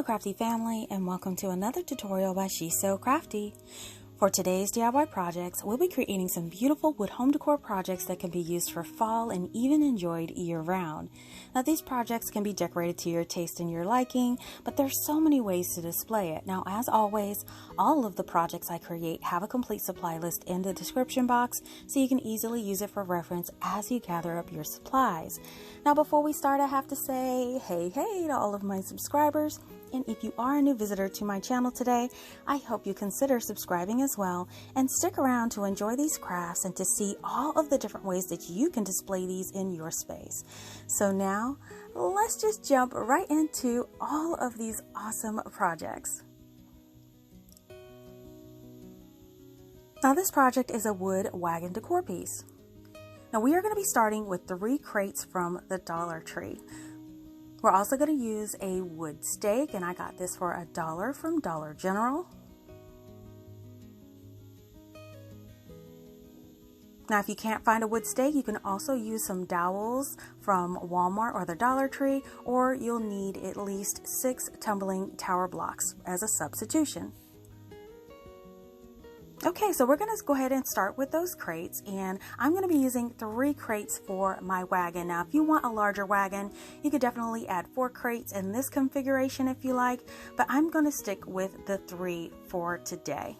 Hello CraftDee family, and welcome to another tutorial by She's So CraftDee. For today's DIY projects, we'll be creating some beautiful wood home decor projects that can be used for fall and even enjoyed year-round. Now these projects can be decorated to your taste and your liking, but there's so many ways to display it. Now as always, all of the projects I create have a complete supply list in the description box, so you can easily use it for reference as you gather up your supplies. Now before we start, I have to say hey to all of my subscribers. And if you are a new visitor to my channel today, I hope you consider subscribing as well and stick around to enjoy these crafts and to see all of the different ways that you can display these in your space. So now, let's just jump right into all of these awesome projects. Now this project is a wood wagon decor piece. Now we are going to be starting with 3 crates from the Dollar Tree. We're also going to use a wood stake, and I got this for $1 from Dollar General. Now if you can't find a wood stake, you can also use some dowels from Walmart or the Dollar Tree, or you'll need at least 6 tumbling tower blocks as a substitution. Okay, so we're going to go ahead and start with those crates, and I'm going to be using 3 crates for my wagon. Now if you want a larger wagon, you could definitely add 4 crates in this configuration if you like, but I'm going to stick with the 3 for today.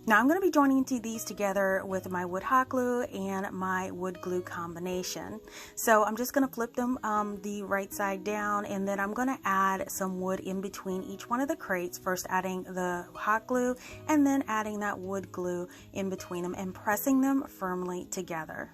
Now I'm going to be joining these together with my wood hot glue and my wood glue combination. So I'm just going to flip them the right side down, and then I'm going to add some wood in between each one of the crates, first adding the hot glue and then adding that wood glue in between them and pressing them firmly together.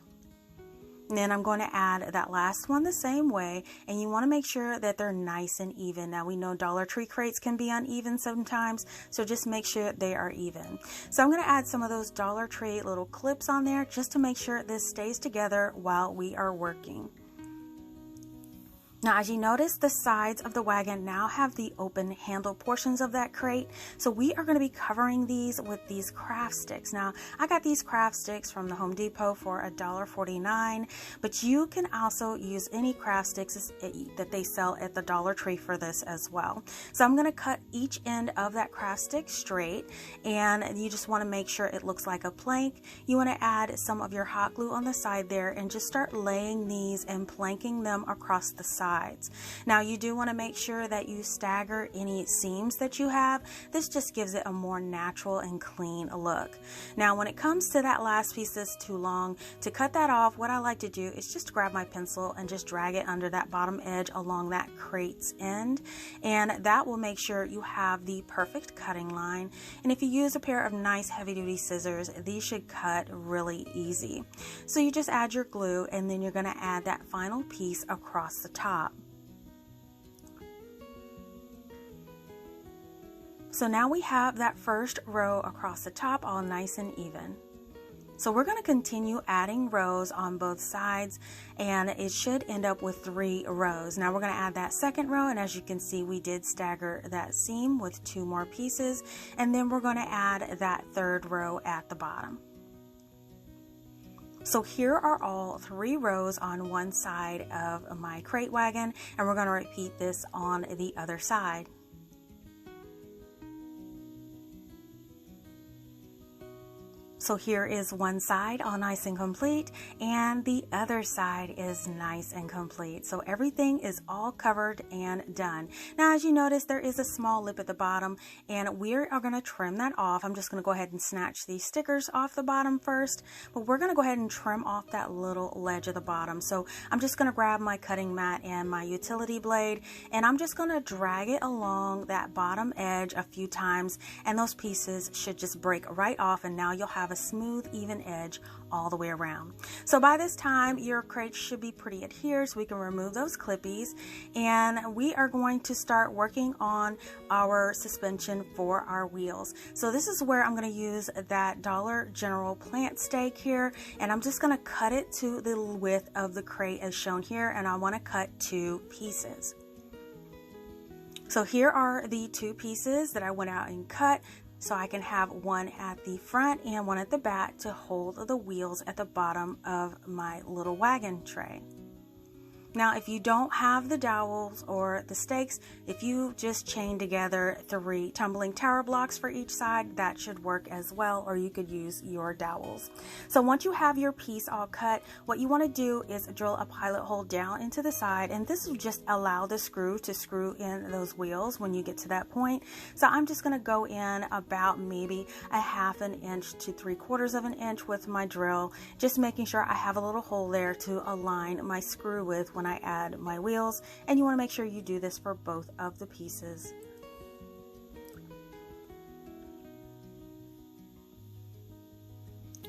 And then I'm going to add that last one the same way, and you want to make sure that they're nice and even. Now we know Dollar Tree crates can be uneven sometimes, so just make sure they are even. So I'm going to add some of those Dollar Tree little clips on there just to make sure this stays together while we are working. Now as you notice, the sides of the wagon now have the open handle portions of that crate, so we are going to be covering these with these craft sticks. Now I got these craft sticks from the Home Depot for $1.49, but you can also use any craft sticks that they sell at the Dollar Tree for this as well. So I'm going to cut each end of that craft stick straight, and you just want to make sure it looks like a plank. You want to add some of your hot glue on the side there and just start laying these and planking them across the side. Now you do want to make sure that you stagger any seams that you have. This just gives it a more natural and clean look. Now when it comes to that last piece that's too long, to cut that off, what I like to do is just grab my pencil and just drag it under that bottom edge along that crate's end, and that will make sure you have the perfect cutting line. And if you use a pair of nice heavy-duty scissors, these should cut really easy. So you just add your glue, and then you're going to add that final piece across the top. So now we have that first row across the top all nice and even. So we're going to continue adding rows on both sides, and it should end up with 3 rows. Now we're going to add that second row, and as you can see, we did stagger that seam with 2 more pieces, and then we're going to add that 3rd row at the bottom. So here are all 3 rows on one side of my crate wagon, and we're going to repeat this on the other side. So here is one side all nice and complete, and the other side is nice and complete. So everything is all covered and done. Now as you notice, there is a small lip at the bottom, and we are going to trim that off. I'm just going to go ahead and snatch these stickers off the bottom first, but we're going to go ahead and trim off that little ledge at the bottom. So I'm just going to grab my cutting mat and my utility blade, and I'm just going to drag it along that bottom edge a few times, and those pieces should just break right off, and now you'll have a smooth, even edge all the way around. So by this time, your crate should be pretty adhered, so we can remove those clippies, and we are going to start working on our suspension for our wheels. So this is where I'm going to use that Dollar General plant stake here, and I'm just going to cut it to the width of the crate as shown here, and I want to cut 2 pieces. So here are the 2 pieces that I went out and cut. So I can have one at the front and one at the back to hold the wheels at the bottom of my little wagon tray. Now, if you don't have the dowels or the stakes, if you just chain together 3 tumbling tower blocks for each side, that should work as well, or you could use your dowels. So once you have your piece all cut, what you want to do is drill a pilot hole down into the side, and this will just allow the screw to screw in those wheels when you get to that point. So I'm just going to go in about maybe a 1/2 inch to 3/4 of an inch with my drill, just making sure I have a little hole there to align my screw with when I add my wheels. And you want to make sure you do this for both of the pieces.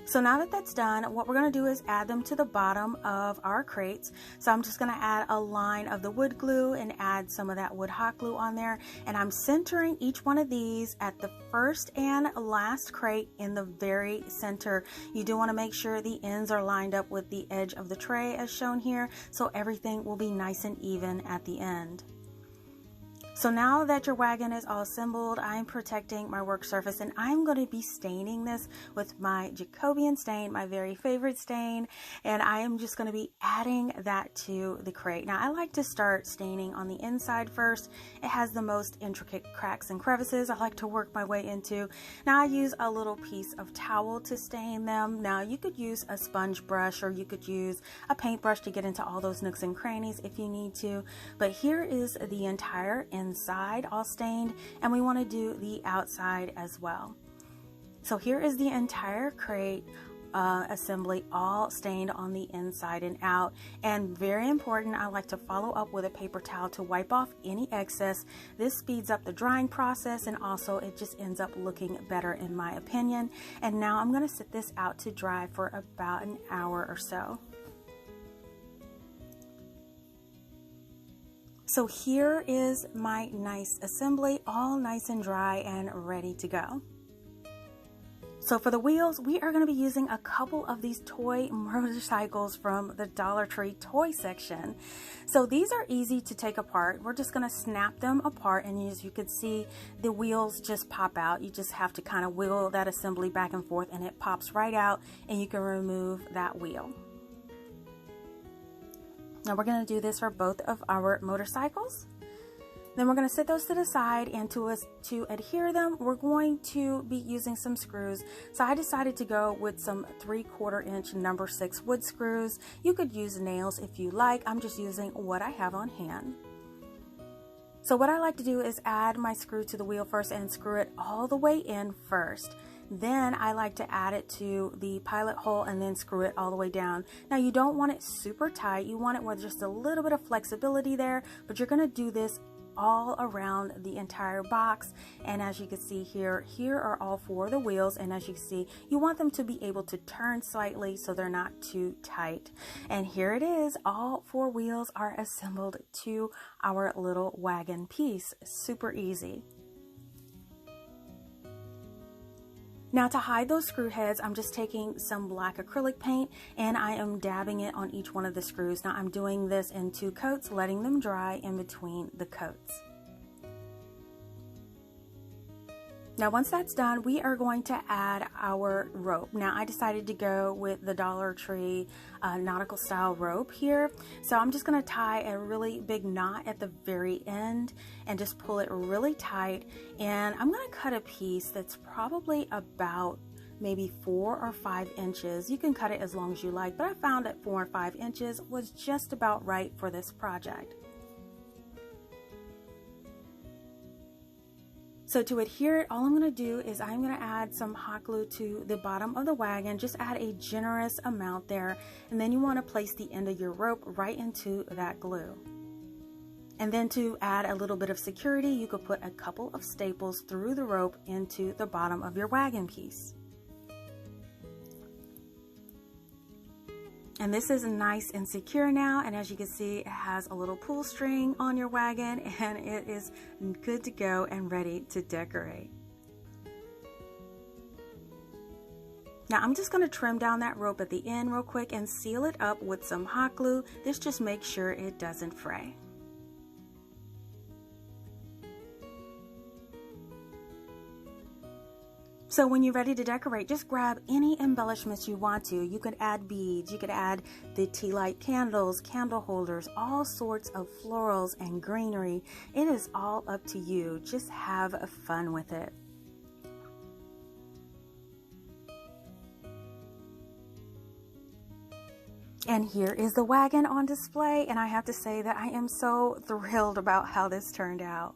So now that that's done, what we're going to do is add them to the bottom of our crates. So I'm just going to add a line of the wood glue and add some of that wood hot glue on there. And I'm centering each one of these at the first and last crate in the very center. You do want to make sure the ends are lined up with the edge of the tray as shown here, so everything will be nice and even at the end. So now that your wagon is all assembled, I'm protecting my work surface, and I'm going to be staining this with my Jacobian stain, my very favorite stain, and I am just going to be adding that to the crate. Now I like to start staining on the inside first. It has the most intricate cracks and crevices I like to work my way into. Now I use a little piece of towel to stain them. Now you could use a sponge brush, or you could use a paintbrush to get into all those nooks and crannies if you need to, but here is the entire inside all stained, and we want to do the outside as well. So here is the entire crate assembly all stained on the inside and out. And very important, I like to follow up with a paper towel to wipe off any excess. This speeds up the drying process, and also it just ends up looking better in my opinion. And now I'm going to sit this out to dry for about an hour or so. So here is my nice assembly, all nice and dry and ready to go. So for the wheels, we are going to be using a couple of these toy motorcycles from the Dollar Tree toy section. So these are easy to take apart. We're just going to snap them apart, and as you can see, the wheels just pop out. You just have to kind of wiggle that assembly back and forth, and it pops right out, and you can remove that wheel. Now we're going to do this for both of our motorcycles. Then we're going to set those to the side, and to adhere them, we're going to be using some screws. So I decided to go with some 3/4 inch number 6 wood screws. You could use nails if you like. I'm just using what I have on hand. So what I like to do is add my screw to the wheel first and screw it all the way in first. Then I like to add it to the pilot hole and then screw it all the way down. Now you don't want it super tight. You want it with just a little bit of flexibility there, but you're going to do this all around the entire box. And as you can see here are all 4 of the wheels, and as you can see, you want them to be able to turn slightly so they're not too tight. And here it is, all 4 wheels are assembled to our little wagon piece. Super easy. Now to hide those screw heads, I'm just taking some black acrylic paint and I am dabbing it on each one of the screws. Now I'm doing this in 2 coats, letting them dry in between the coats. Now once that's done, we are going to add our rope. Now I decided to go with the Dollar Tree nautical style rope here. So I'm just going to tie a really big knot at the very end and just pull it really tight. And I'm going to cut a piece that's probably about maybe 4 or 5 inches. You can cut it as long as you like, but I found that 4 or 5 inches was just about right for this project. So to adhere it, all I'm going to do is I'm going to add some hot glue to the bottom of the wagon. Just add a generous amount there, and then you want to place the end of your rope right into that glue. And then to add a little bit of security, you could put a couple of staples through the rope into the bottom of your wagon piece. And this is nice and secure now, and as you can see, it has a little pull string on your wagon, and it is good to go and ready to decorate. Now I'm just going to trim down that rope at the end real quick and seal it up with some hot glue. This just makes sure it doesn't fray. So when you're ready to decorate, just grab any embellishments you want to. You could add beads, you could add the tea light candles, candle holders, all sorts of florals and greenery. It is all up to you. Just have fun with it. And here is the wagon on display, and I have to say that I am so thrilled about how this turned out.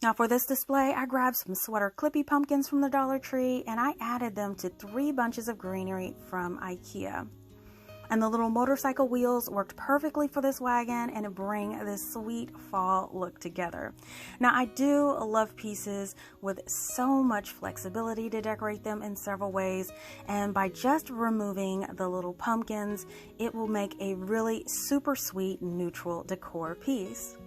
Now for this display, I grabbed some sweater Clippie Pumpkins from the Dollar Tree, and I added them to 3 bunches of greenery from IKEA. And the little motorcycle wheels worked perfectly for this wagon and bring this sweet fall look together. Now I do love pieces with so much flexibility to decorate them in several ways, and by just removing the little pumpkins, it will make a really super sweet neutral decor piece.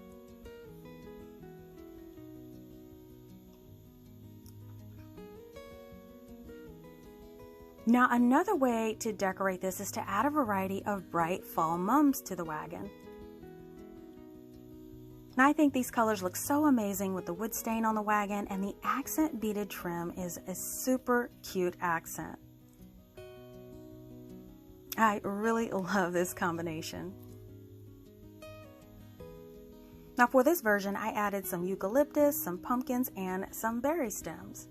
Now another way to decorate this is to add a variety of bright fall mums to the wagon. And I think these colors look so amazing with the wood stain on the wagon, and the accent beaded trim is a super cute accent. I really love this combination. Now for this version, I added some eucalyptus, some pumpkins, and some berry stems.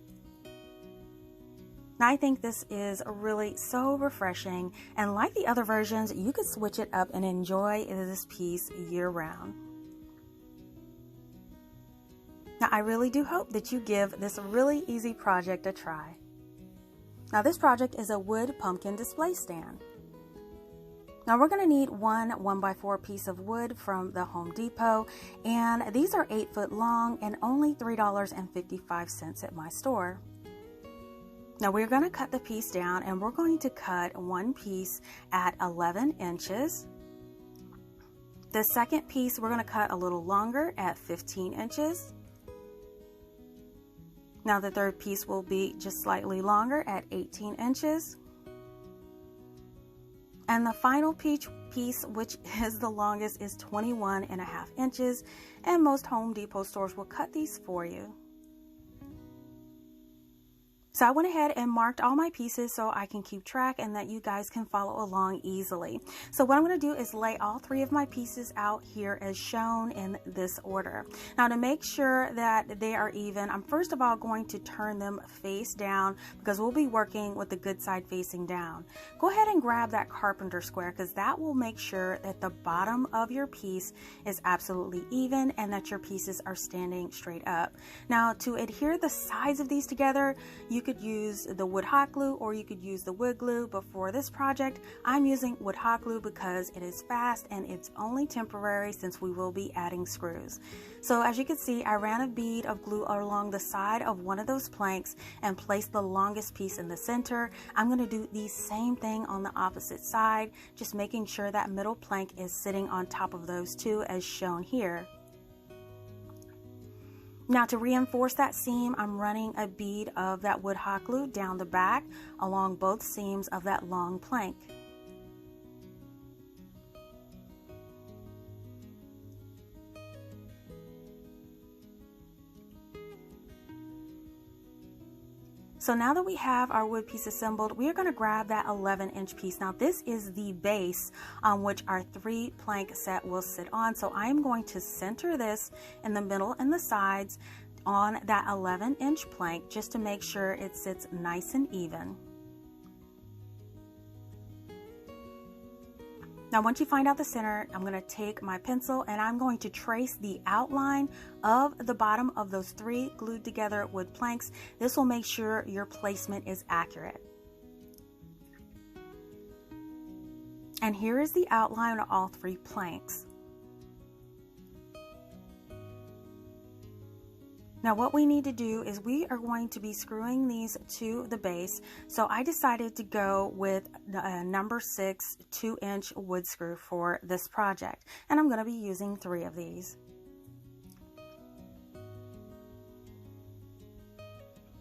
Now I think this is really so refreshing, and like the other versions, you could switch it up and enjoy this piece year round. Now I really do hope that you give this really easy project a try. Now this project is a wood pumpkin display stand. Now we're going to need one 1x4 piece of wood from the Home Depot, and these are 8 foot long and only $3.55 at my store. Now we're going to cut the piece down, and we're going to cut one piece at 11 inches. The second piece we're going to cut a little longer at 15 inches. Now the third piece will be just slightly longer at 18 inches. And the final piece, which is the longest, is 21.5 inches, and most Home Depot stores will cut these for you. So I went ahead and marked all my pieces so I can keep track and that you guys can follow along easily. So what I'm going to do is lay all 3 of my pieces out here as shown in this order. Now to make sure that they are even, I'm first of all going to turn them face down because we'll be working with the good side facing down. Go ahead and grab that carpenter square because that will make sure that the bottom of your piece is absolutely even and that your pieces are standing straight up. Now to adhere the sides of these together, you could use the wood hot glue or you could use the wood glue, but for this project I'm using wood hot glue because it is fast and it's only temporary since we will be adding screws. So as you can see, I ran a bead of glue along the side of one of those planks and placed the longest piece in the center. I'm going to do the same thing on the opposite side, just making sure that middle plank is sitting on top of those 2 as shown here. Now to reinforce that seam, I'm running a bead of that wood hot glue down the back along both seams of that long plank. So now that we have our wood piece assembled, we are going to grab that 11-inch piece. Now this is the base on which our 3 plank set will sit on. So I am going to center this in the middle and the sides on that 11-inch plank just to make sure it sits nice and even. Now once you find out the center, I'm going to take my pencil and I'm going to trace the outline of the bottom of those 3 glued together wood planks. This will make sure your placement is accurate. And here is the outline of all 3 planks. Now what we need to do is we are going to be screwing these to the base. So I decided to go with a number 6 2-inch wood screw for this project. And I'm going to be using 3 of these.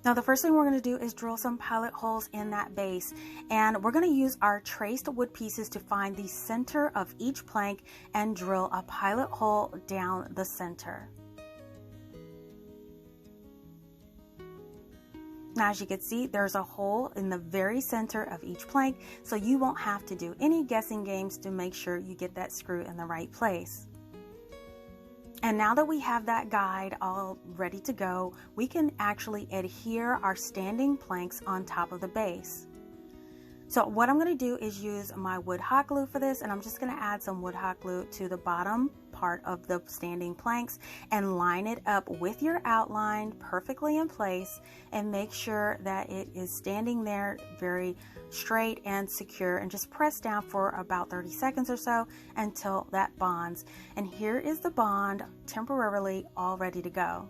Now the first thing we're going to do is drill some pilot holes in that base. And we're going to use our traced wood pieces to find the center of each plank and drill a pilot hole down the center. Now, as you can see, there's a hole in the very center of each plank, so you won't have to do any guessing games to make sure you get that screw in the right place. And now that we have that guide all ready to go, we can actually adhere our standing planks on top of the base. So what I'm going to do is use my wood hot glue for this, and I'm just going to add some wood hot glue to the bottom part of the standing planks and line it up with your outline perfectly in place, and make sure that it is standing there very straight and secure, and just press down for about 30 seconds or so until that bonds. And here is the bond temporarily all ready to go.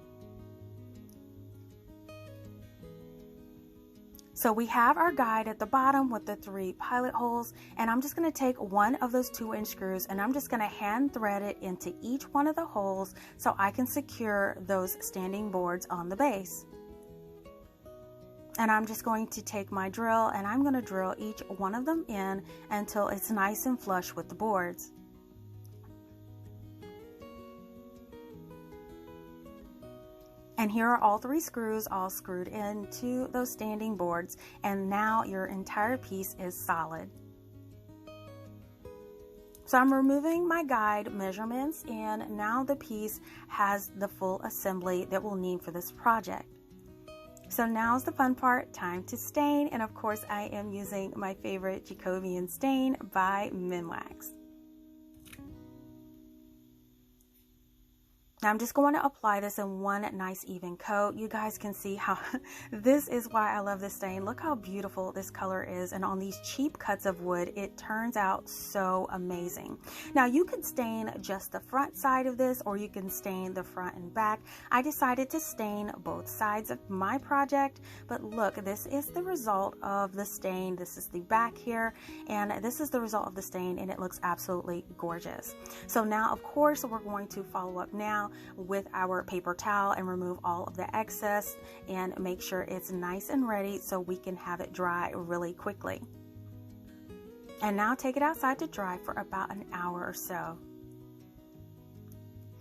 So we have our guide at the bottom with the 3 pilot holes, and I'm just going to take one of those 2-inch screws and I'm just going to hand thread it into each one of the holes so I can secure those standing boards on the base. And I'm just going to take my drill and I'm going to drill each one of them in until it's nice and flush with the boards. And here are all 3 screws all screwed into those standing boards, and now your entire piece is solid. So I'm removing my guide measurements, and now the piece has the full assembly that we'll need for this project. So now's the fun part, time to stain, and of course I am using my favorite Jacobian stain by Minwax. Now I'm just going to apply this in one nice even coat. You guys can see how this is why I love this stain. Look how beautiful this color is, and on these cheap cuts of wood it turns out so amazing. Now you could stain just the front side of this, or you can stain the front and back. I decided to stain both sides of my project, but look, this is the result of the stain. This is the back here, and this is the result of the stain, and it looks absolutely gorgeous. So now of course we're going to follow up now with our paper towel and remove all of the excess and make sure it's nice and ready so we can have it dry really quickly. And now take it outside to dry for about an hour or so.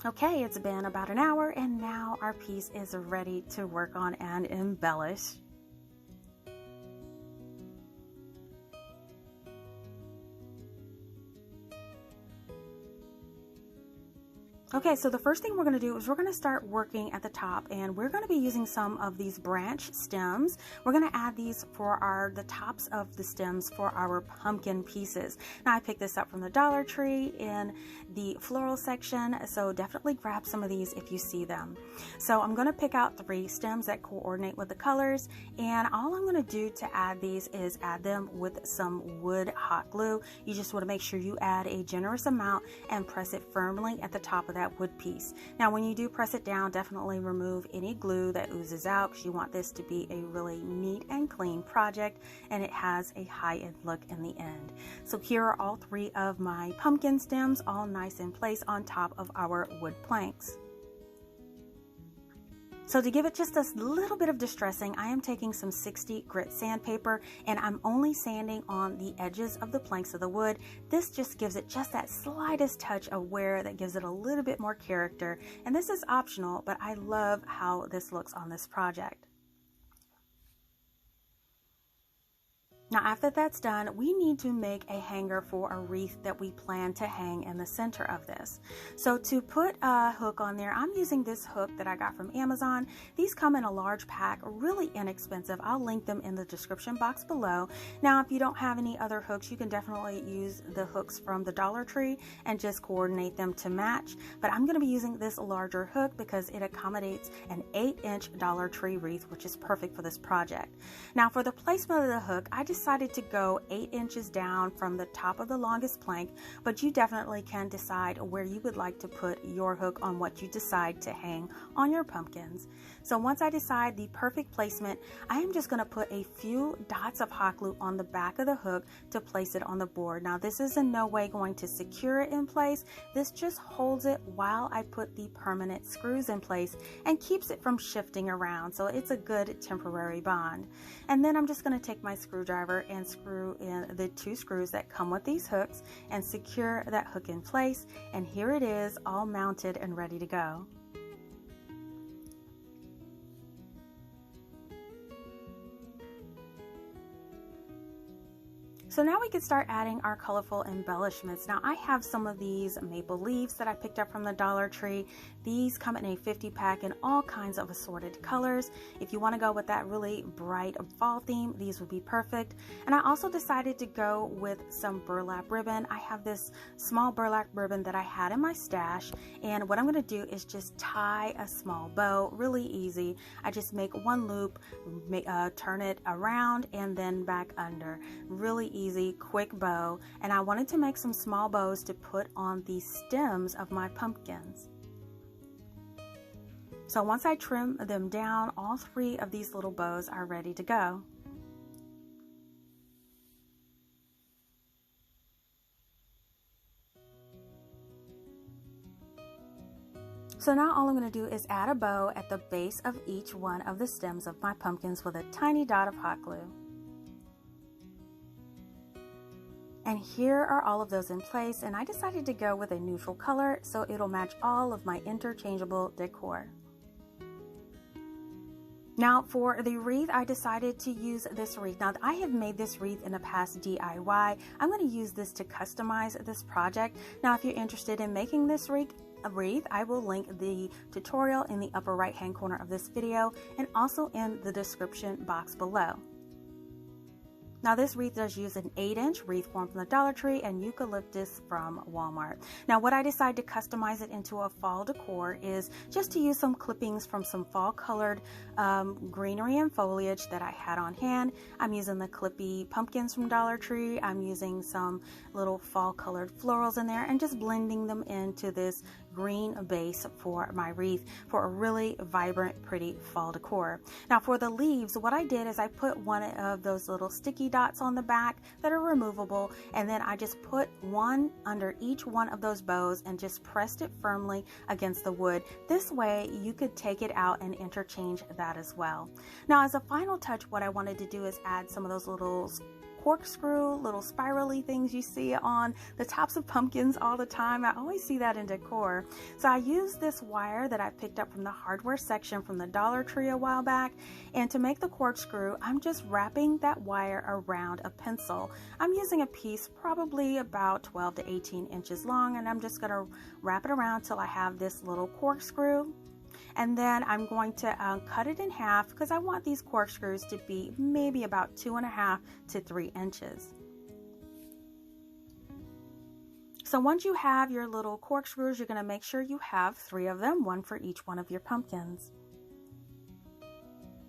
Okay, it's been about an hour and now our piece is ready to work on and embellish. Okay, so the first thing we're going to do is we're going to start working at the top, and we're going to be using some of these branch stems. We're going to add these for the tops of the stems for our pumpkin pieces. Now I picked this up from the Dollar Tree in the floral section, so definitely grab some of these if you see them. So I'm going to pick out 3 stems that coordinate with the colors, and all I'm going to do to add these is add them with some wood hot glue. You just want to make sure you add a generous amount and press it firmly at the top of that wood piece. Now when you do press it down, definitely remove any glue that oozes out, because you want this to be a really neat and clean project, and it has a high-end look in the end. So here are all 3 of my pumpkin stems all nice in place on top of our wood planks. So to give it just a little bit of distressing, I am taking some 60 grit sandpaper, and I'm only sanding on the edges of the planks of the wood. This just gives it just that slightest touch of wear that gives it a little bit more character. And this is optional, but I love how this looks on this project. Now after that's done, we need to make a hanger for a wreath that we plan to hang in the center of this. So to put a hook on there, I'm using this hook that I got from Amazon. These come in a large pack, really inexpensive. I'll link them in the description box below. Now if you don't have any other hooks, you can definitely use the hooks from the Dollar Tree and just coordinate them to match. But I'm going to be using this larger hook because it accommodates an 8-inch Dollar Tree wreath, which is perfect for this project. Now for the placement of the hook, I decided to go 8 inches down from the top of the longest plank, but you definitely can decide where you would like to put your hook on what you decide to hang on your pumpkins. So once I decide the perfect placement, I am just going to put a few dots of hot glue on the back of the hook to place it on the board. Now this is in no way going to secure it in place. This just holds it while I put the permanent screws in place and keeps it from shifting around. So it's a good temporary bond. And then I'm just going to take my screwdriver and screw in the 2 screws that come with these hooks and secure that hook in place. And here it is, all mounted and ready to go. So now we can start adding our colorful embellishments. Now I have some of these maple leaves that I picked up from the Dollar Tree. These come in a 50 pack in all kinds of assorted colors. If you want to go with that really bright fall theme, these would be perfect. And I also decided to go with some burlap ribbon. I have this small burlap ribbon that I had in my stash, and what I'm going to do is just tie a small bow. Really easy. I just make one loop, turn it around, and then back under. Really easy, quick bow. And I wanted to make some small bows to put on the stems of my pumpkins. So once I trim them down, all 3 of these little bows are ready to go. So now all I'm going to do is add a bow at the base of each one of the stems of my pumpkins with a tiny dot of hot glue. And here are all of those in place, and I decided to go with a neutral color so it'll match all of my interchangeable decor. Now for the wreath, I decided to use this wreath. Now I have made this wreath in the past DIY. I'm going to use this to customize this project. Now if you're interested in making this wreath, I will link the tutorial in the upper right hand corner of this video and also in the description box below. Now this wreath does use an 8-inch wreath form from the Dollar Tree and Eucalyptus from Walmart. Now what I decided to customize it into a fall decor is just to use some clippings from some fall colored greenery and foliage that I had on hand. I'm using the Clippie Pumpkins from Dollar Tree. I'm using some little fall colored florals in there and just blending them into this green base for my wreath for a really vibrant, pretty fall decor. Now for the leaves, what I did is I put one of those little sticky dots on the back that are removable, and then I just put one under each one of those bows and just pressed it firmly against the wood. This way you could take it out and interchange that as well. Now as a final touch, what I wanted to do is add some of those little corkscrew, little spirally things you see on the tops of pumpkins all the time. I always see that in decor. So I used this wire that I picked up from the hardware section from the Dollar Tree a while back, and to make the corkscrew, I'm just wrapping that wire around a pencil. I'm using a piece probably about 12 to 18 inches long, and I'm just going to wrap it around till I have this little corkscrew. And then I'm going to cut it in half because I want these corkscrews to be maybe about 2.5 to 3 inches. So once you have your little corkscrews, you're going to make sure you have 3 of them, one for each one of your pumpkins.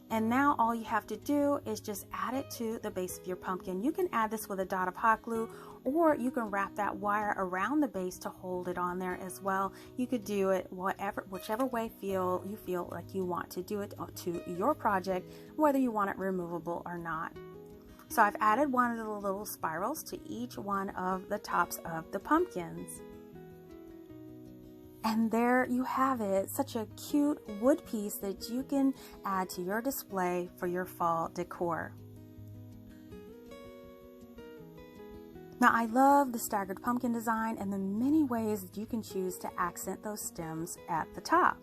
And now all you have to do is just add it to the base of your pumpkin. You can add this with a dot of hot glue, or you can wrap that wire around the base to hold it on there as well. You could do it whichever way you feel like you want to do it to your project, whether you want it removable or not. So I've added one of the little spirals to each one of the tops of the pumpkins. And there you have it, such a cute wood piece that you can add to your display for your fall decor. Now I love the staggered pumpkin design and the many ways that you can choose to accent those stems at the top.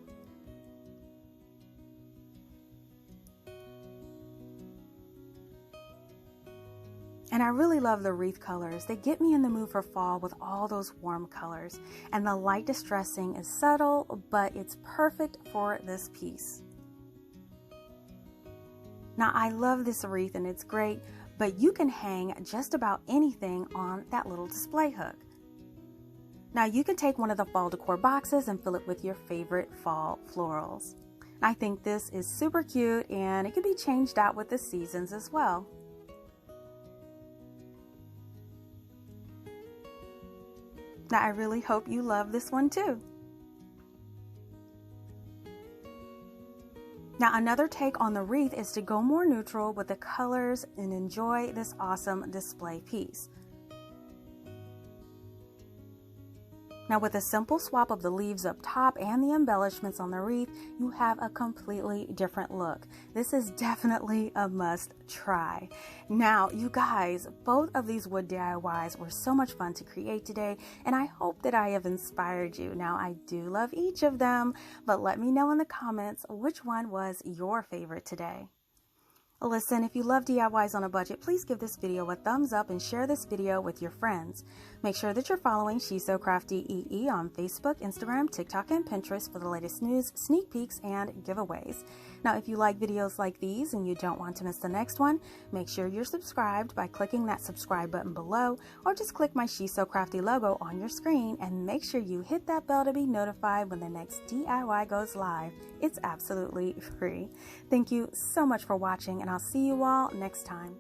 And I really love the wreath colors. They get me in the mood for fall with all those warm colors. And the light distressing is subtle, but it's perfect for this piece. Now I love this wreath and it's great, but you can hang just about anything on that little display hook. Now you can take one of the fall decor boxes and fill it with your favorite fall florals. I think this is super cute and it can be changed out with the seasons as well. Now I really hope you love this one too. Now another take on the wreath is to go more neutral with the colors and enjoy this awesome display piece. Now with a simple swap of the leaves up top and the embellishments on the wreath, you have a completely different look. This is definitely a must try. Now you guys, both of these wood DIYs were so much fun to create today, and I hope that I have inspired you. Now I do love each of them, but let me know in the comments which one was your favorite today. Listen, if you love DIYs on a budget, please give this video a thumbs up and share this video with your friends. Make sure that you're following She's So Crafty EE on Facebook, Instagram, TikTok, and Pinterest for the latest news, sneak peeks, and giveaways. Now, if you like videos like these and you don't want to miss the next one, make sure you're subscribed by clicking that subscribe button below, or just click my She's So Crafty logo on your screen and make sure you hit that bell to be notified when the next DIY goes live. It's absolutely free. Thank you so much for watching, and I'll see you all next time.